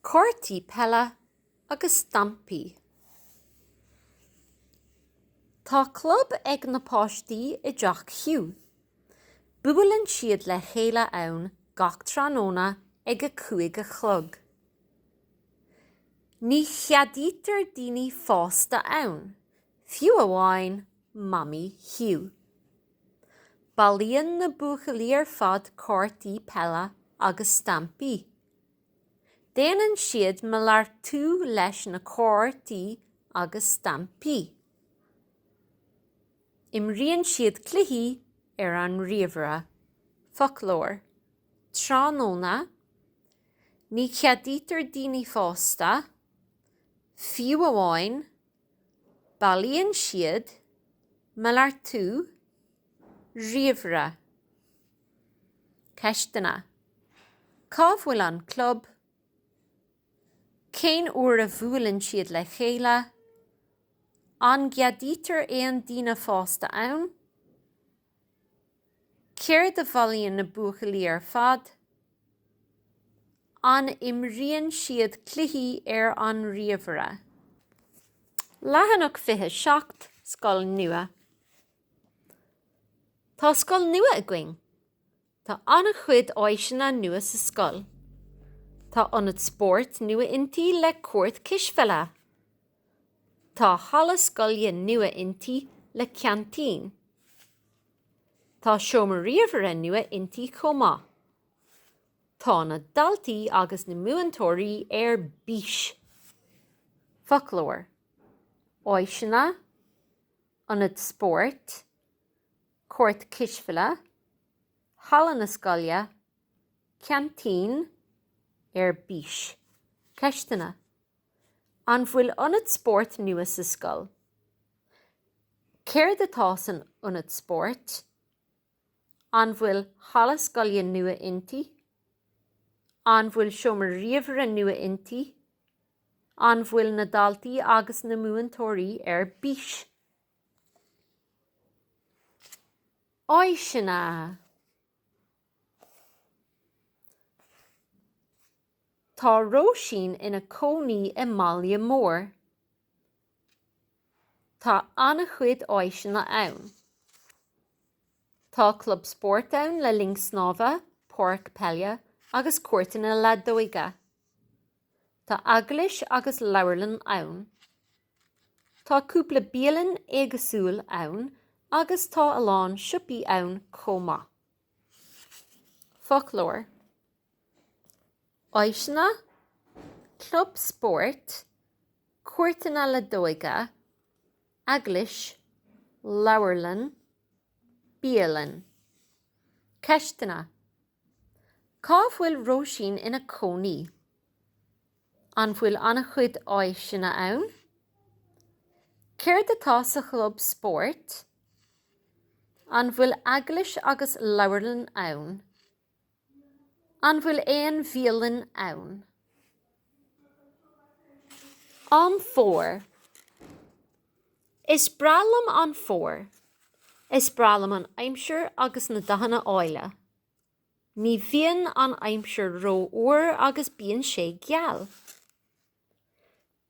Cártaí peile agus stampaí. Tá club ag na páistí i dteach chiú. Bualann siad le chéile ann gach tráthnóna ag a cúige chlog. Ní cheadaítear daoine fásta ann, fiú amháin mamí hiú. Bailíonn na buachalaí ar fad cártaí peile agus stampaí. Déanann siad me lear tú leis na cártaí agus stampaí. Imríonn siad cluichí ar an riamhara, folklór, tráthnóna, ní cheadaítear daoine fásta, fiú amháin, bailíonn siad me lear tú, riamhara. Ceistena. Cá bhfuil an club? Cén uair a bhualann siad le chéile? An gheadaítear éon daoine fásta ann? Céir de bhailíonn na buachalaí ar fad? An imríonn siad cluichí ar an riamhara. Leathanach 27 scoil nua. Tá scoil nua a gcuing. Tá annach chuid áiseanna nua sa scoil. Tá ionad spórt nua intí le cuairt cisfeile. Tá hala scoile nua intí le cantín. Tá seomra riamhara nua intí chomá. Tá na daltaí agus na muintóirí ar bís. Folklór. Áiseanna, ionad spórt, cuairt cisfeile, hala na scoile, cantín, ar bís. Ceistena. An bhfuil ionad spórt nua sa scoil. Céir de tá san ionad spórt? An bhfuil hala scoile nua intí? An bhfuil seomra riamhara nua intí? An bhfuil na daltaí agus na muintóirí ar bís. Áiseanna. Tá róisín ina cónaí i mbaile mór. Tá annach chuid áiseanna ann. Tá club spórt ann le linksnáva, páirc peile agus cuairteanna le dóige. Tá eaglis agus leabharlann ann. Tá cúpla bialann éagasúil ann agus tá aláin siopaí ann chomá. Folklór. Áiseanna, club spórt, cuairteanna le dóige, eaglis, leabharlann, bialann. Ceistena. Cá bhfuil róisín ina cónaí? An bhfuil annach chuid áiseanna ann? Céir de tá sa club spórt? An bhfuil eaglis agus leabharlann ann? An bhfuil éon bialann ann? An fór. Is bralam an fór. Is bralam an aimseir agus na dahanna áile. Ní bhíonn an aimseir ró uair agus bíonn sé geal.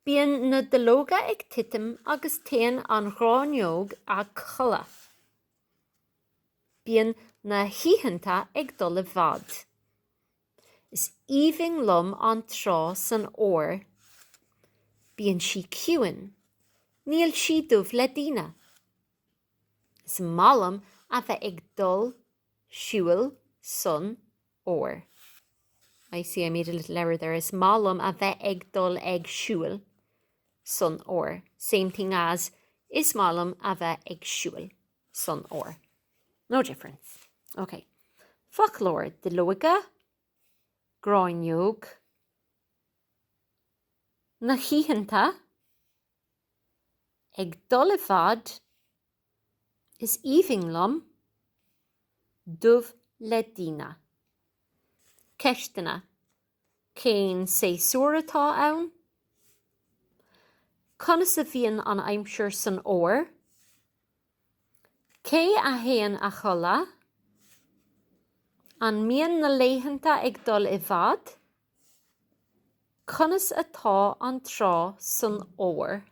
Bíonn na dalóga ag titim agus téann an ghráneog ag chola. Bíonn na híthanta ag dul i bhfad. Is íomhing lum an trá san óir. Bíonn si ciúin. Níl si dubh le daoine. Is malam a bheith ag dul, siúil, sun, óir. I see I made a little error there. Is malam a bheith ag dul ag siúil, sun, óir. Same thing as is malam a bheith ag siúil, sun, óir. No difference. Okay. Folklór. De loige, gráinneog, na híthanta, ag dul i bhfad, is íomhing lum, dubh le daoine. Ceistena. Cén séasúr atá ann? Conas a bhíonn an aimseir san óir? Cé a théann a chola? An mian na léitheanta ag dul i bhfad? Conas atá an trá san óir.